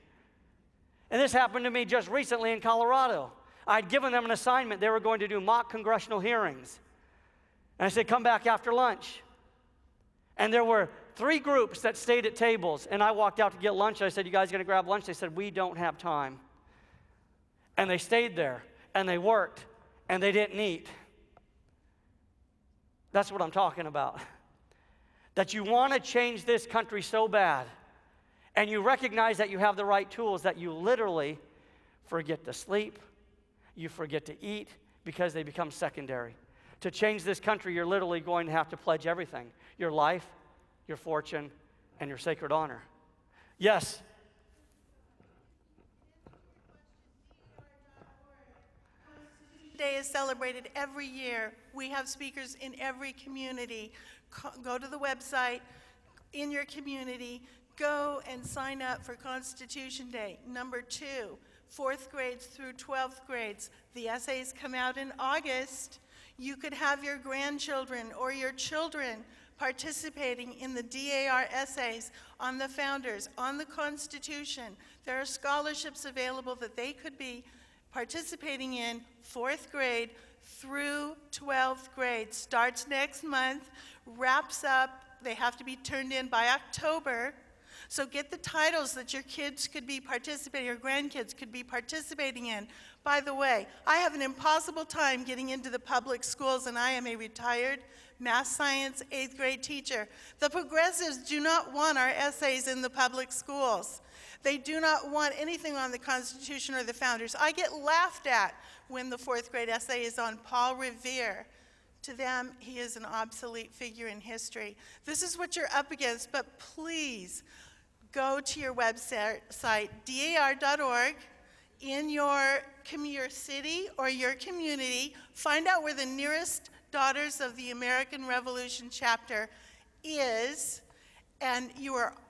And this happened to me just recently in Colorado. I'd given them an assignment. They were going to do mock congressional hearings. And I said, come back after lunch. And there were 3 groups that stayed at tables. And I walked out to get lunch. I said, you guys going to grab lunch? They said, we don't have time. And they stayed there. And they worked. And they didn't eat. That's what I'm talking about. That you want to change this country so bad. And you recognize that you have the right tools, that you literally forget to sleep. You forget to eat because they become secondary. To change this country, you're literally going to have to pledge everything. Your life, your fortune, and your sacred honor. Yes? Day is celebrated every year. We have speakers in every community. Go to the website in your community. Go and sign up for Constitution Day. Number 2, 4th grades through 12th grades. The essays come out in August. You could have your grandchildren or your children participating in the DAR essays on the founders, on the Constitution. There are scholarships available that they could be participating in 4th grade through 12th grade. Starts next month, wraps up. They have to be turned in by October. So get the titles that your kids could be participating, your grandkids could be participating in. By the way, I have an impossible time getting into the public schools, and I am a retired math science 8th grade teacher. The progressives do not want our essays in the public schools. They do not want anything on the Constitution or the founders. I get laughed at when the 4th grade essay is on Paul Revere. To them, he is an obsolete figure in history. This is what you're up against, but please go to your website, dar.org, in your city or your community. Find out where the nearest Daughters of the American Revolution chapter is, and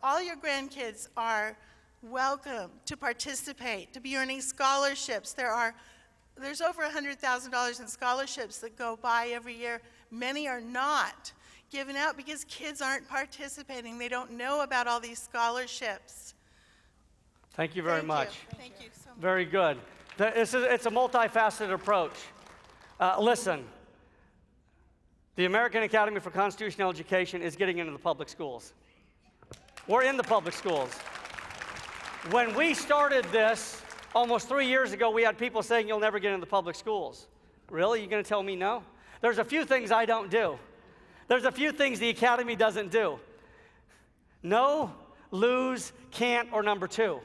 all your grandkids are welcome to participate, to be earning scholarships. There's over $100,000 in scholarships that go by every year. Many are not given out because kids aren't participating. They don't know about all these scholarships. Thank you very much. Thank you so much. Very good. It's a multifaceted approach. Listen, the American Academy for Constitutional Education is getting into the public schools. We're in the public schools. When we started this almost 3 years ago, we had people saying you'll never get into the public schools. Really? You're going to tell me no? There's a few things I don't do. There's a few things the Academy doesn't do. No, lose, can't, or number 2.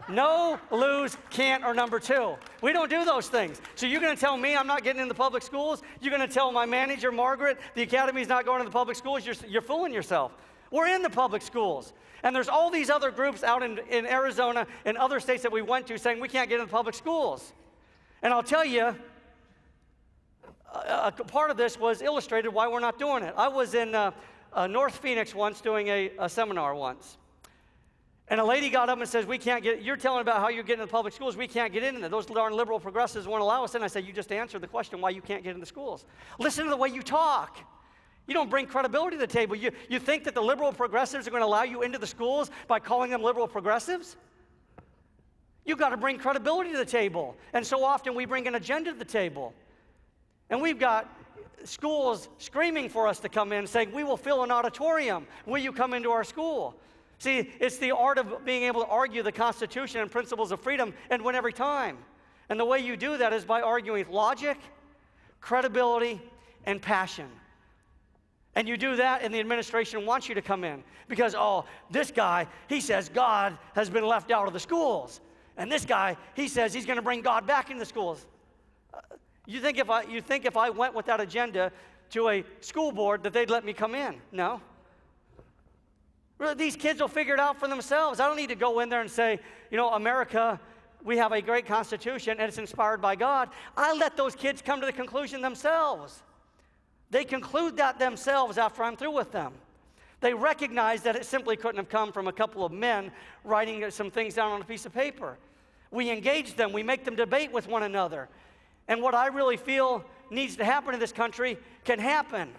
No, lose, can't, or number 2. We don't do those things. So you're going to tell me I'm not getting in the public schools? You're going to tell my manager, Margaret, the Academy's not going to the public schools? You're fooling yourself. We're in the public schools. And there's all these other groups out in Arizona and other states that we went to saying we can't get in the public schools. And I'll tell you, a part of this was illustrated why we're not doing it. I was in North Phoenix once doing a seminar once. And a lady got up and says, we can't get, you're telling about how you're getting in the public schools, we can't get in there. Those darn liberal progressives won't allow us in. I said, you just answered the question why you can't get in the schools. Listen to the way you talk. You don't bring credibility to the table. You think that the liberal progressives are going to allow you into the schools by calling them liberal progressives? You've got to bring credibility to the table. And so often we bring an agenda to the table. And we've got schools screaming for us to come in, saying, we will fill an auditorium. Will you come into our school? See, it's the art of being able to argue the Constitution and principles of freedom and win every time. And the way you do that is by arguing with logic, credibility, and passion. And you do that, and the administration wants you to come in. Because, oh, this guy, he says God has been left out of the schools. And this guy, he says he's going to bring God back into the schools. You think if I went with that agenda to a school board that they'd let me come in? No. Really, these kids will figure it out for themselves. I don't need to go in there and say, you know, America, we have a great Constitution and it's inspired by God. I let those kids come to the conclusion themselves. They conclude that themselves after I'm through with them. They recognize that it simply couldn't have come from a couple of men writing some things down on a piece of paper. We engage them. We make them debate with one another. And what I really feel needs to happen in this country can happen.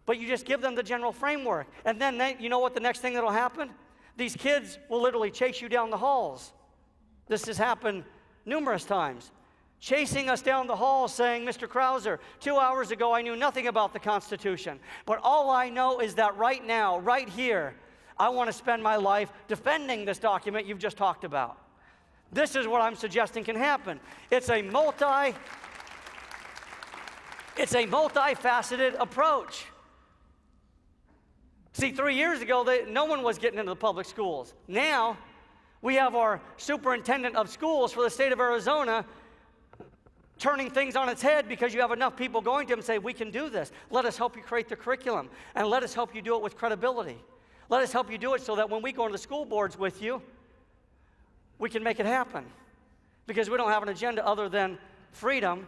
But you just give them the general framework. And then you know what the next thing that will happen? These kids will literally chase you down the halls. This has happened numerous times. Chasing us down the hall saying, Mr. Krauser, 2 hours ago I knew nothing about the Constitution. But all I know is that right now, right here, I want to spend my life defending this document you've just talked about. This is what I'm suggesting can happen. It's a multifaceted approach. See, 3 years ago, no one was getting into the public schools. Now, we have our superintendent of schools for the state of Arizona turning things on its head because you have enough people going to him and say, we can do this. Let us help you create the curriculum, and let us help you do it with credibility. Let us help you do it so that when we go into the school boards with you, we can make it happen. Because we don't have an agenda other than freedom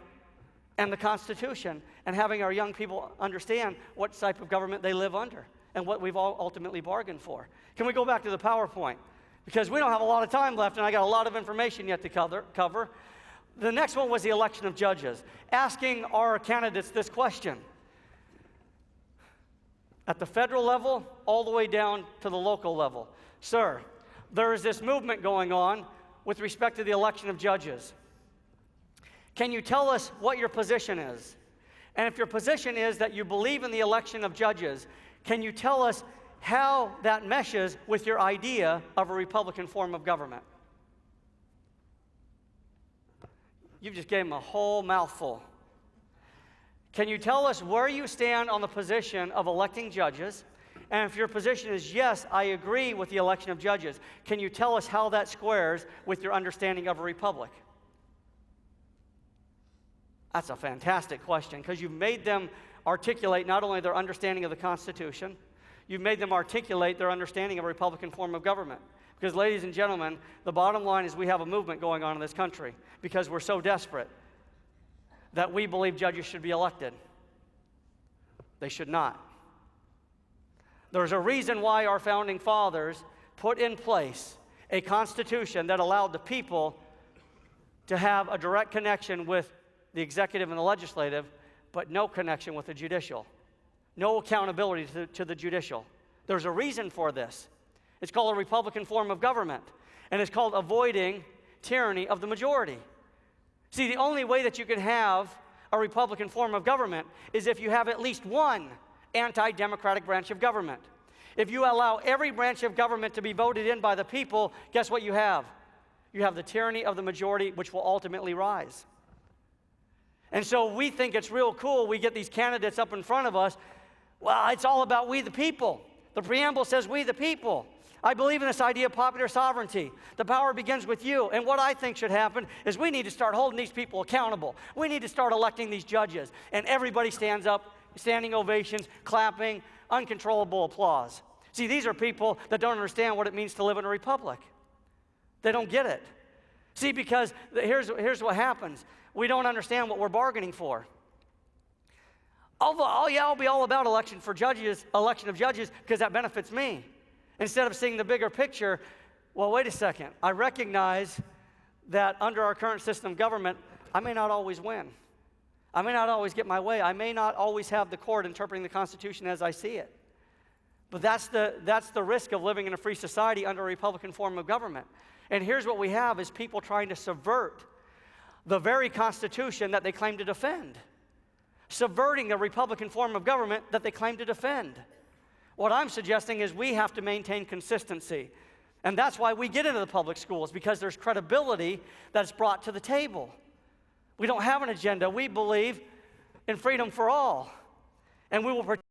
and the Constitution and having our young people understand what type of government they live under and what we've all ultimately bargained for. Can we go back to the PowerPoint? Because we don't have a lot of time left, and I got a lot of information yet to cover. The next one was the election of judges, asking our candidates this question. At the federal level, all the way down to the local level. Sir, there is this movement going on with respect to the election of judges. Can you tell us what your position is? And if your position is that you believe in the election of judges, can you tell us how that meshes with your idea of a Republican form of government? You just gave them a whole mouthful. Can you tell us where you stand on the position of electing judges? And if your position is yes, I agree with the election of judges, can you tell us how that squares with your understanding of a republic? That's a fantastic question, because you've made them articulate not only their understanding of the Constitution, you've made them articulate their understanding of a Republican form of government. Because, ladies and gentlemen, the bottom line is we have a movement going on in this country because we're so desperate that we believe judges should be elected. They should not. There's a reason why our founding fathers put in place a constitution that allowed the people to have a direct connection with the executive and the legislative, but no connection with the judicial. No accountability to the judicial. There's a reason for this. It's called a Republican form of government, and it's called avoiding tyranny of the majority. See, the only way that you can have a Republican form of government is if you have at least one anti-democratic branch of government. If you allow every branch of government to be voted in by the people, guess what you have? You have the tyranny of the majority, which will ultimately rise. And so we think it's real cool. We get these candidates up in front of us. Well, it's all about we the people. The preamble says we the people. I believe in this idea of popular sovereignty. The power begins with you. And what I think should happen is we need to start holding these people accountable. We need to start electing these judges. And everybody stands up, standing ovations, clapping, uncontrollable applause. See, these are people that don't understand what it means to live in a republic. They don't get it. See, because here's what happens. We don't understand what we're bargaining for. I'll be all about election of judges, because that benefits me. Instead of seeing the bigger picture, well, wait a second. I recognize that under our current system of government, I may not always win. I may not always get my way. I may not always have the court interpreting the Constitution as I see it. But that's the risk of living in a free society under a Republican form of government. And here's what we have is people trying to subvert the very Constitution that they claim to defend. Subverting the Republican form of government that they claim to defend. What I'm suggesting is we have to maintain consistency. And that's why we get into the public schools, because there's credibility that's brought to the table. We don't have an agenda. We believe in freedom for all. And we will protect